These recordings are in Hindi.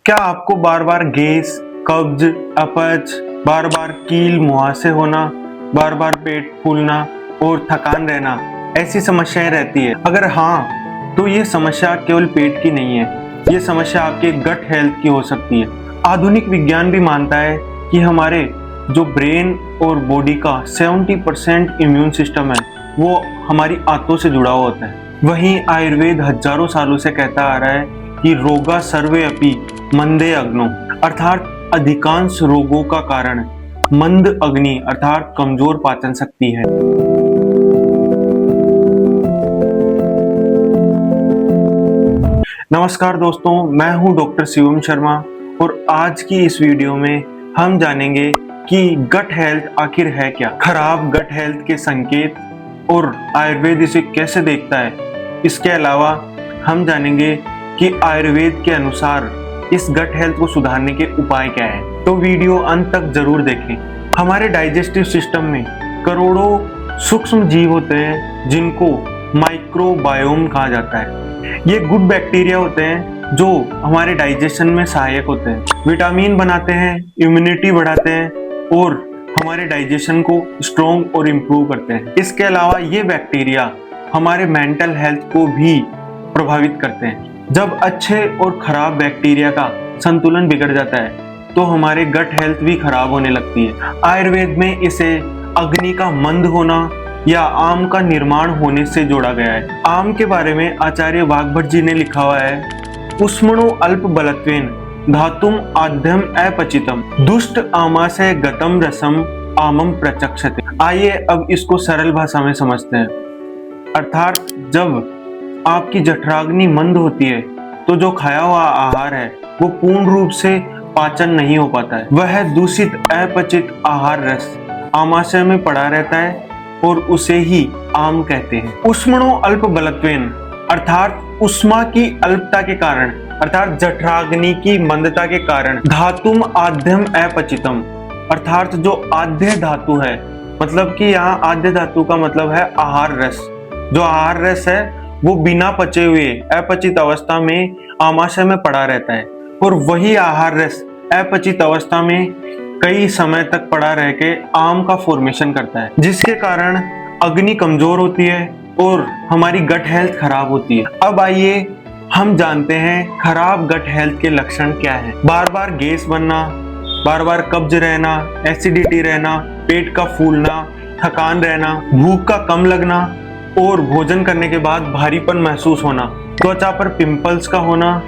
क्या आपको बार बार गैस, कब्ज, अपच, बार बार कील मुहासे होना, बार बार पेट फूलना और थकान रहना, ऐसी समस्याएं रहती है? अगर हाँ, तो ये समस्या केवल पेट की नहीं है, ये समस्या आपके गट हेल्थ की हो सकती है। आधुनिक विज्ञान भी मानता है कि हमारे जो ब्रेन और बॉडी का 70% इम्यून सिस्टम है वो हमारी आंतों से जुड़ा हुआ होता है। वहीं आयुर्वेद हजारों सालों से कहता आ रहा है कि रोगा सर्वे अपि मंदे अग्नो, अर्थात अधिकांश रोगों का कारण मंद अग्नि अर्थात कमजोर पाचन शक्ति है। नमस्कार दोस्तों, मैं हूं डॉक्टर शिवम शर्मा और आज की इस वीडियो में हम जानेंगे कि गट हेल्थ आखिर है क्या, खराब गट हेल्थ के संकेत और आयुर्वेद इसे कैसे देखता है। इसके अलावा हम जानेंगे कि आयुर्वेद के अनुसार इस गट हेल्थ को सुधारने के उपाय क्या है। तो वीडियो अंत तक जरूर देखें। हमारे डाइजेस्टिव सिस्टम में करोड़ों सूक्ष्म जीव होते हैं जिनको माइक्रोबायोम कहा जाता है। ये गुड बैक्टीरिया होते हैं जो हमारे डाइजेशन में सहायक होते हैं, विटामिन बनाते हैं, इम्यूनिटी बढ़ाते हैं और हमारे डाइजेशन को स्ट्रॉन्ग और इम्प्रूव करते हैं। इसके अलावा ये बैक्टीरिया हमारे मेंटल हेल्थ को भी प्रभावित करते हैं। जब अच्छे और खराब बैक्टीरिया का संतुलन बिगड़ जाता है तो हमारे गट हेल्थ भी खराब होने लगती है। आयुर्वेद में इसे अग्नि का मंद होना या आम का निर्माण होने से जोड़ा गया है। आम के बारे में आचार्य वाग्भट जी ने लिखा हुआ है, उष्मणो अल्प बलत्वेन धातुम आद्यम अपचितम दुष्ट आमाशय गतम रसम आमम प्रचक्षते। आइए अब इसको सरल भाषा में समझते हैं। अर्थात जब आपकी जठराग्नि मंद होती है तो जो खाया हुआ आहार है वो पूर्ण रूप से पाचन नहीं हो पाता है। वह दूषित अपचित आहार रस आमाशय में पड़ा रहता है और उसे ही आम कहते हैं। उष्मणो अल्प बलत्वेन अर्थात उष्मा की अल्पता के कारण अर्थात जठराग्नि की मंदता के कारण धातुम आद्यम अपचितम अर्थात जो आद्य धातु है, मतलब कि यहाँ आद्य धातु का मतलब है आहार रस। जो आहार रस है वो बिना पचे हुए अपचित अवस्था में आमाशय में पड़ा रहता है और वही आहार रस अपचित अवस्था में कई समय तक पड़ा रह के आम का फॉर्मेशन करता है, जिसके कारण अग्नि कमजोर होती है और हमारी गट हेल्थ खराब होती है। अब आइए हम जानते हैं खराब गट हेल्थ के लक्षण क्या है। बार बार गैस बनना, बार बार कब्ज रहना, एसिडिटी रहना, पेट का फूलना, थकान रहना, भूख का कम लगना और भोजन करने के बाद भारीपन महसूस होना, त्वचा पर पिंपल्स का होना,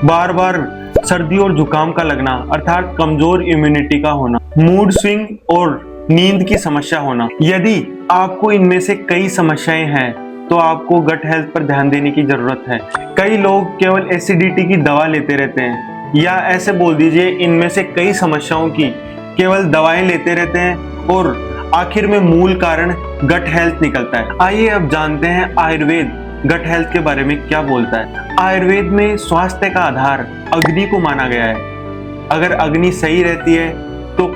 बार बार सर्दी और जुकाम का लगना अर्थात कमजोर इम्यूनिटी का होना, मूड स्विंग और नींद की समस्या होना। यदि आपको इनमें से कई समस्याएं हैं तो आपको गट हेल्थ पर ध्यान देने की जरूरत है। कई लोग केवल एसिडिटी की दवा लेते रहते हैं, या ऐसे बोल दीजिए इनमें से कई समस्याओं की केवल दवाएं लेते रहते हैं और आखिर में मूल कारण गट हेल्थ निकलता है। आइए अब जानते हैं आयुर्वेद गट हेल्थ के बारे में क्या बोलता है। आयुर्वेद में स्वास्थ्य का आधार अग्नि को माना गया है। अगर अग्नि सही रहती है तो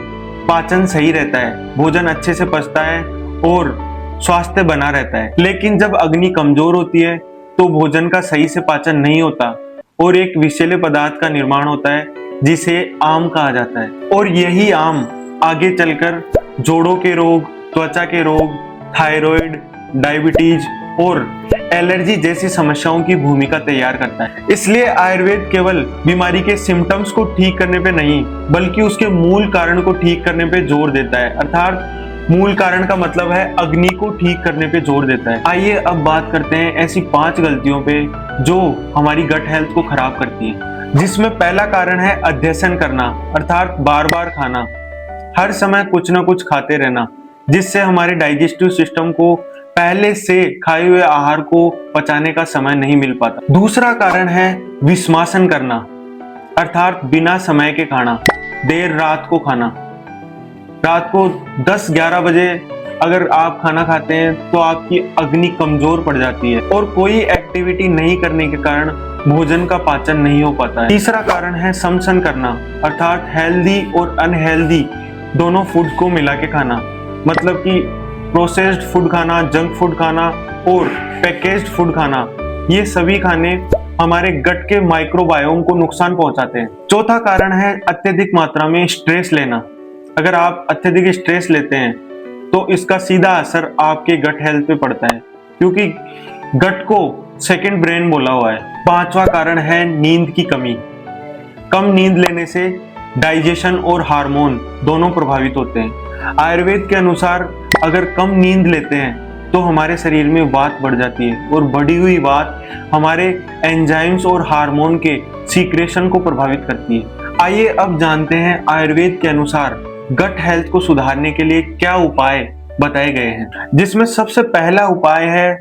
पाचन सही रहता है, भोजन अच्छे से पचता है और स्वास्थ्य बना रहता है। लेकिन जब अग्नि कमजोर होती है तो भोजन का सही से पाचन नहीं होता और एक विषैले पदार्थ का निर्माण होता है जिसे आम कहा जाता है। और यही आम आगे चलकर जोड़ों के रोग, त्वचा के रोग, थायराइड, डायबिटीज और एलर्जी जैसी समस्याओं की भूमिका तैयार करता है। इसलिए आयुर्वेद केवल बीमारी के सिम्टम्स को ठीक करने पे नहीं बल्कि उसके मूल कारण को ठीक करने पे जोर देता है। अर्थात मूल कारण का मतलब है अग्नि को ठीक करने पे जोर देता है। आइए अब बात करते हैं ऐसी 5 गलतियों पे जो हमारी गट हेल्थ को खराब करती है, जिसमें पहला कारण है अध्यसन करना अर्थात बार बार खाना, हर समय कुछ ना कुछ खाते रहना, जिससे हमारे डाइजेस्टिव सिस्टम को पहले से खाए हुए आहार को पचाने का समय नहीं मिल पाता। दूसरा कारण है विस्मासन करना अर्थात बिना समय के खाना, देर रात को खाना। रात को 10-11 बजे अगर आप खाना खाते हैं तो आपकी अग्नि कमजोर पड़ जाती है और कोई एक्टिविटी नहीं करने के कारण भोजन का पाचन नहीं हो पाता है। तीसरा कारण है समसन करना अर्थात हेल्दी और अनहेल्दी दोनों फूड को मिला के खाना, मतलब कि प्रोसेस्ड फूड खाना, जंक फूड खाना और पैकेज्ड फूड खाना, ये सभी खाने हमारे गट के माइक्रोबायोम को नुकसान पहुंचाते हैं। चौथा कारण है अत्यधिक मात्रा में स्ट्रेस लेना। अगर आप अत्यधिक स्ट्रेस लेते हैं तो इसका सीधा असर आपके गट हेल्थ पे पड़ता है, क्योंकि गट को सेकंड ब्रेन बोला हुआ है। पांचवा कारण है नींद की कमी। कम नींद लेने से डाइजेशन और हार्मोन दोनों प्रभावित होते हैं। आयुर्वेद के अनुसार अगर कम नींद लेते हैं तो हमारे शरीर में वात बढ़ जाती है और बढ़ी हुई वात हमारे एंजाइम्स और हार्मोन के सीक्रेशन को प्रभावित करती है। आइए अब जानते हैं आयुर्वेद के अनुसार गट हेल्थ को सुधारने के लिए क्या उपाय बताए गए हैं, जिसमें सबसे पहला उपाय है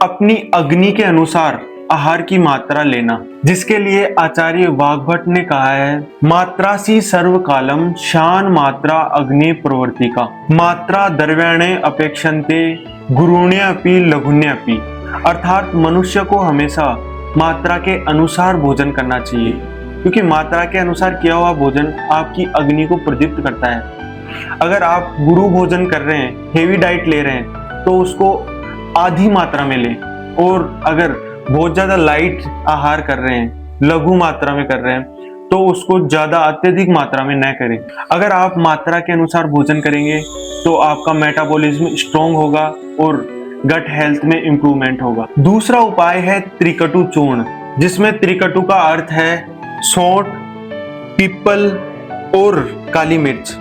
अपनी अग्नि के अनुसार आहार की मात्रा लेना, जिसके लिए आचार्य वाग्भट ने कहा है मात्रासी सर्वकालम शान मात्रा अग्नि प्रवर्तिका मात्रा द्रव्याणे अपेक्षन्ते गुरुण्यपि लघुन्यपि। अर्थात मनुष्य को हमेशा मात्रा के अनुसार भोजन करना चाहिए, क्योंकि मात्रा के अनुसार किया हुआ भोजन आपकी अग्नि को प्रदीप्त करता है। अगर आप गुरु भोजन कर रहे हैं, हेवी डाइट ले रहे हैं, तो उसको आधी मात्रा में लें, और अगर बहुत ज्यादा लाइट आहार कर रहे हैं, लघु मात्रा में कर रहे हैं, तो उसको ज्यादा अत्यधिक मात्रा में न करें। अगर आप मात्रा के अनुसार भोजन करेंगे तो आपका मेटाबॉलिज्म स्ट्रॉन्ग होगा और गट हेल्थ में इंप्रूवमेंट होगा। दूसरा उपाय है त्रिकटु चूर्ण, जिसमें त्रिकटु का अर्थ है सौंठ, पीपल और काली मिर्च।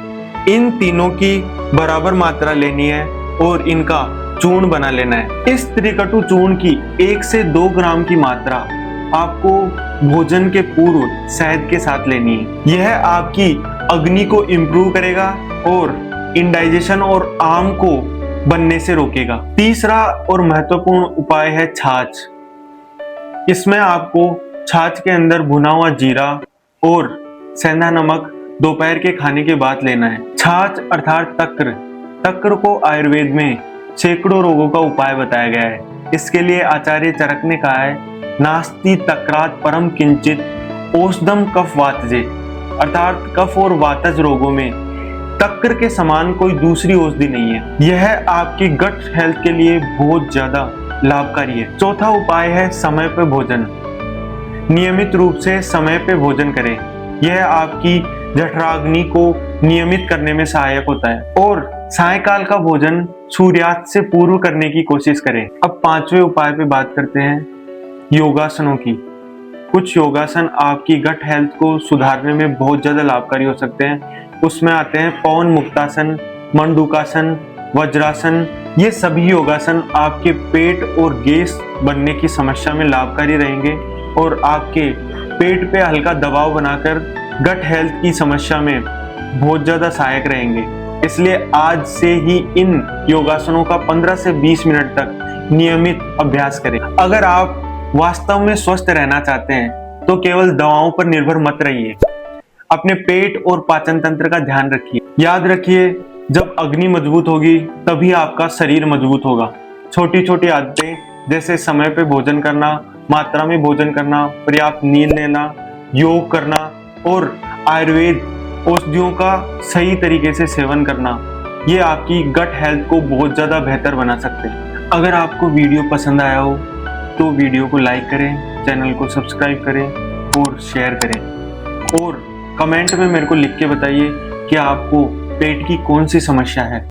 इन तीनों की बराबर मात्रा लेनी है और इनका चूर्ण बना लेना है। इस त्रिकटु चूर्ण की 1 से 2 ग्राम की मात्रा आपको भोजन के पूर्व शहद के साथ लेनी है। यह आपकी अग्नि को इम्प्रूव करेगा और इंडाइजेशन और आम को बनने से रोकेगा। तीसरा और महत्वपूर्ण उपाय है छाछ। इसमें आपको छाछ के अंदर भुना हुआ जीरा और सेंधा नमक दोपहर के खाने के बाद लेना है। छाछ अर्थात तक्र को आयुर्वेद में सैकड़ों रोगों का उपाय बताया गया है। इसके लिए आचार्य चरक ने कहा है नास्ति तक्रात परम किंचित औषधम कफ वातजे, अर्थात कफ और वातज रोगों में तक्र के समान कोई दूसरी औषधि नहीं है। यह आपकी गट हेल्थ के लिए बहुत ज्यादा लाभकारी है। चौथा उपाय है समय पर भोजन। नियमित रूप से समय पे भोजन करें। यह आपकी जठराग्नि को नियमित करने में सहायक होता है। और सायंकाल का भोजन सूर्यास्त से पूर्व करने की कोशिश करें। अब पांचवें उपाय पे बात करते हैं योगासनों की। कुछ योगासन आपकी गट हेल्थ को सुधारने में बहुत ज्यादा लाभकारी हो सकते हैं। उसमें आते हैं पवन मुक्तासन, मंडूकासन, वज्रासन। ये सभी योगासन आपके पेट और गैस बनने की समस्या में लाभकारी रहेंगे और आपके पेट पे हल्का दबाव बनाकर गट हेल्थ की समस्या में बहुत ज्यादा सहायक रहेंगे। इसलिए आज से ही इन योगासनों का 15 से 20 मिनट तक नियमित अभ्यास करें। अगर आप वास्तव में स्वस्थ रहना चाहते हैं तो केवल दवाओं पर निर्भर मत रहिए। अपने पेट और पाचन तंत्र का ध्यान रखिए। याद रखिए, जब अग्नि मजबूत होगी तभी आपका शरीर मजबूत होगा। छोटी छोटी आदतें जैसे समय पे भोजन करना, मात्रा में भोजन करना, पर्याप्त नींद लेना, योग करना और आयुर्वेद औषधियों का सही तरीके से सेवन करना, ये आपकी गट हेल्थ को बहुत ज़्यादा बेहतर बना सकते हैं। अगर आपको वीडियो पसंद आया हो तो वीडियो को लाइक करें, चैनल को सब्सक्राइब करें और शेयर करें। और कमेंट में मेरे को लिख के बताइए कि आपको पेट की कौन सी समस्या है।